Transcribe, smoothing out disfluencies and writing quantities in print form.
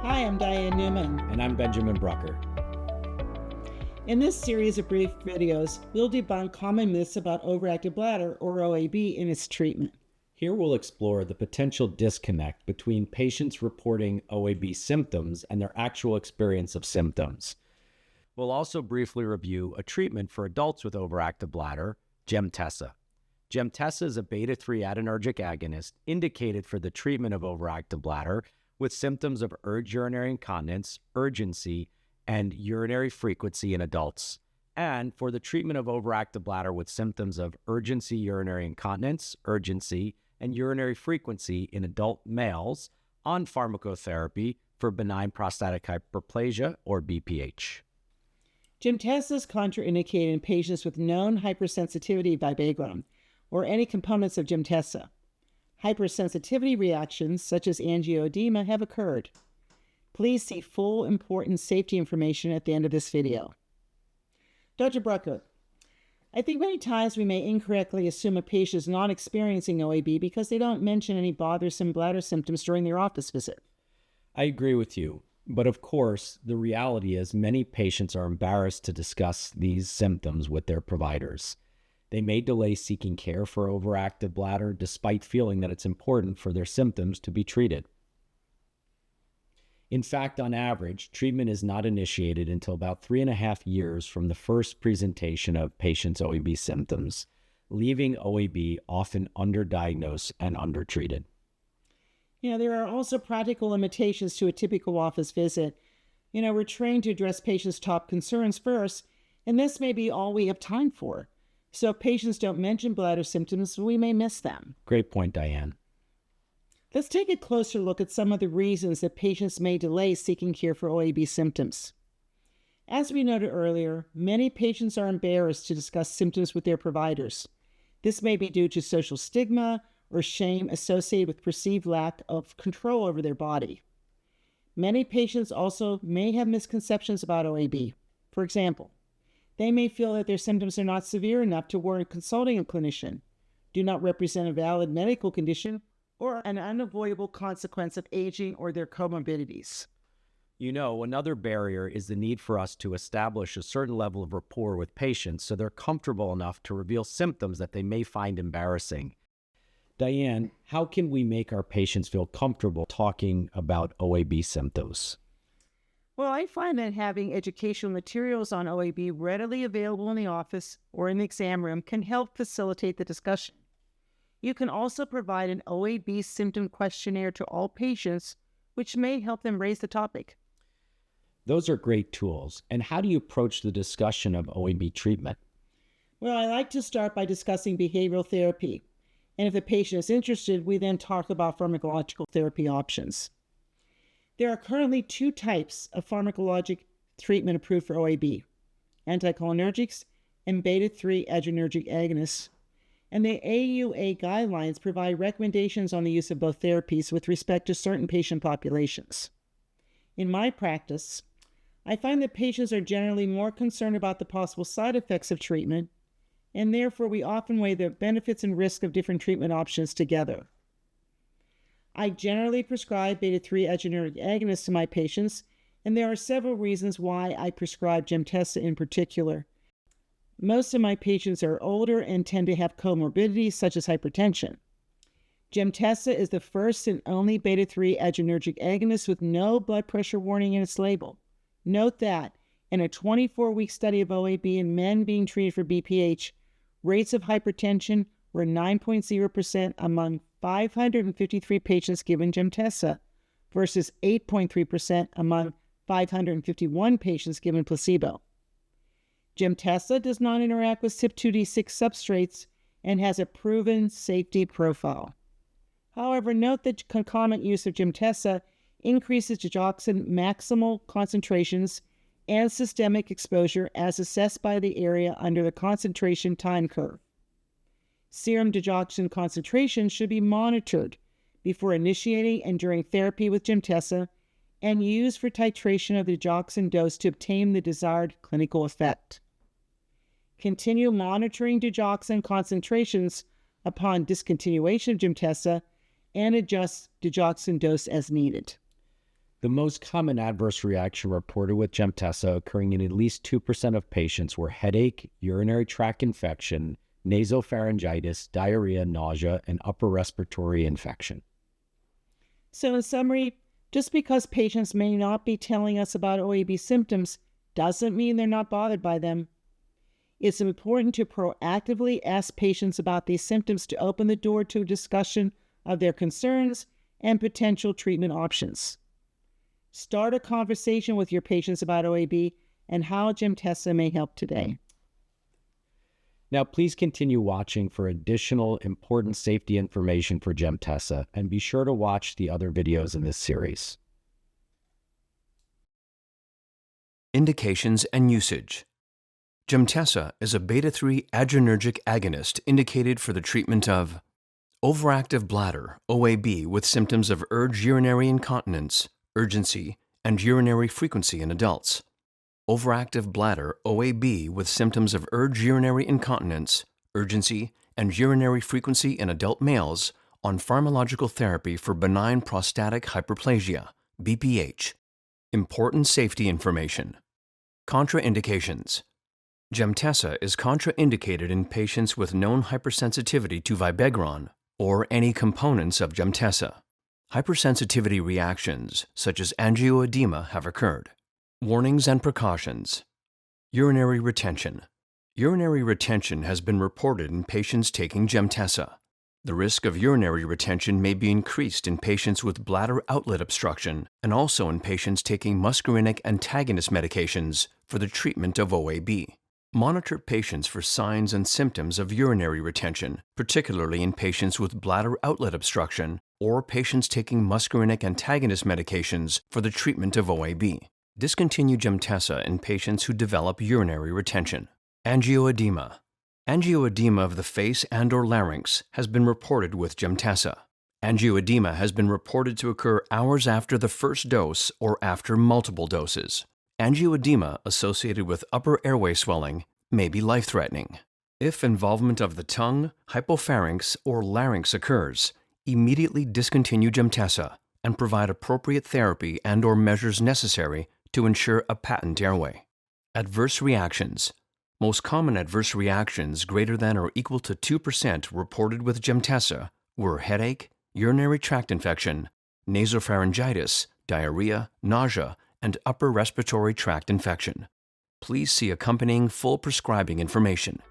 Hi, I'm Diane Newman. And I'm Benjamin Brucker. In this series of brief videos, we'll debunk common myths about overactive bladder, or OAB, and its treatment. Here we'll explore the potential disconnect between patients reporting OAB symptoms and their actual experience of symptoms. We'll also briefly review a treatment for adults with overactive bladder, Gemtesa. Gemtesa is a beta-3 adrenergic agonist indicated for the treatment of overactive bladder with symptoms of urge urinary incontinence, urgency, and urinary frequency in adults, and for the treatment of overactive bladder with symptoms of urgency urinary incontinence, urgency, and urinary frequency in adult males on pharmacotherapy for benign prostatic hyperplasia, or BPH. Gemtesa is contraindicated in patients with known hypersensitivity vibegron, or any components of Gemtesa. Hypersensitivity reactions, such as angioedema, have occurred. Please see full important safety information at the end of this video. Dr. Brucker, I think many times we may incorrectly assume a patient is not experiencing OAB because they don't mention any bothersome bladder symptoms during their office visit. I agree with you, but of course, the reality is many patients are embarrassed to discuss these symptoms with their providers. They may delay seeking care for overactive bladder despite feeling that it's important for their symptoms to be treated. In fact, on average, treatment is not initiated until about 3.5 years from the first presentation of patients' OAB symptoms, leaving OAB often underdiagnosed and undertreated. There are also practical limitations to a typical office visit. We're trained to address patients' top concerns first, and this may be all we have time for. So if patients don't mention bladder symptoms, we may miss them. Great point, Diane. Let's take a closer look at some of the reasons that patients may delay seeking care for OAB symptoms. As we noted earlier, many patients are embarrassed to discuss symptoms with their providers. This may be due to social stigma or shame associated with perceived lack of control over their body. Many patients also may have misconceptions about OAB. For example, they may feel that their symptoms are not severe enough to warrant consulting a clinician, do not represent a valid medical condition, or an unavoidable consequence of aging or their comorbidities. Another barrier is the need for us to establish a certain level of rapport with patients so they're comfortable enough to reveal symptoms that they may find embarrassing. Diane, how can we make our patients feel comfortable talking about OAB symptoms? Well, I find that having educational materials on OAB readily available in the office or in the exam room can help facilitate the discussion. You can also provide an OAB symptom questionnaire to all patients, which may help them raise the topic. Those are great tools. And how do you approach the discussion of OAB treatment? Well, I like to start by discussing behavioral therapy. And if the patient is interested, we then talk about pharmacological therapy options. There are currently 2 types of pharmacologic treatment approved for OAB: anticholinergics and beta-3 adrenergic agonists. And the AUA guidelines provide recommendations on the use of both therapies with respect to certain patient populations. In my practice, I find that patients are generally more concerned about the possible side effects of treatment, and therefore we often weigh the benefits and risks of different treatment options together. I generally prescribe beta-3 adrenergic agonists to my patients, and there are several reasons why I prescribe Gemtesa in particular. Most of my patients are older and tend to have comorbidities such as hypertension. Gemtesa is the first and only beta-3 adrenergic agonist with no blood pressure warning in its label. Note that in a 24-week study of OAB in men being treated for BPH, rates of hypertension were 9.0% among 553 patients given Gemtesa versus 8.3% among 551 patients given placebo. Gemtesa does not interact with CYP2D6 substrates and has a proven safety profile. However, note that concomitant use of Gemtesa increases digoxin maximal concentrations and systemic exposure as assessed by the area under the concentration time curve. Serum digoxin concentration should be monitored before initiating and during therapy with Gemtesa and used for titration of the digoxin dose to obtain the desired clinical effect. Continue monitoring digoxin concentrations upon discontinuation of Gemtesa and adjust digoxin dose as needed. The most common adverse reaction reported with Gemtesa occurring in at least 2% of patients were headache, urinary tract infection, nasopharyngitis, diarrhea, nausea, and upper respiratory infection. So in summary, just because patients may not be telling us about OAB symptoms doesn't mean they're not bothered by them. It's important to proactively ask patients about these symptoms to open the door to a discussion of their concerns and potential treatment options. Start a conversation with your patients about OAB and how Gemtesa may help today. Now, please continue watching for additional important safety information for Gemtesa, and be sure to watch the other videos in this series. Indications and usage. Gemtesa is a beta-3 adrenergic agonist indicated for the treatment of overactive bladder, OAB, with symptoms of urge urinary incontinence, urgency, and urinary frequency in adults. Overactive bladder, OAB, with symptoms of urge urinary incontinence, urgency, and urinary frequency in adult males on pharmacological therapy for benign prostatic hyperplasia, BPH. Important safety information. Contraindications. Gemtesa is contraindicated in patients with known hypersensitivity to vibegron or any components of Gemtesa. Hypersensitivity reactions, such as angioedema, have occurred. Warnings and precautions. Urinary retention. Urinary retention has been reported in patients taking Gemtesa. The risk of urinary retention may be increased in patients with bladder outlet obstruction and also in patients taking muscarinic antagonist medications for the treatment of OAB. Monitor patients for signs and symptoms of urinary retention, particularly in patients with bladder outlet obstruction or patients taking muscarinic antagonist medications for the treatment of OAB. Discontinue Gemtesa in patients who develop urinary retention. Angioedema. Angioedema of the face and/or larynx has been reported with Gemtesa. Angioedema has been reported to occur hours after the first dose or after multiple doses. Angioedema associated with upper airway swelling may be life-threatening. If involvement of the tongue, hypopharynx, or larynx occurs, immediately discontinue Gemtesa and provide appropriate therapy and/or measures necessary to ensure a patent airway. Adverse reactions. Most common adverse reactions greater than or equal to 2% reported with Gemtesa were headache, urinary tract infection, nasopharyngitis, diarrhea, nausea, and upper respiratory tract infection. Please see accompanying full prescribing information.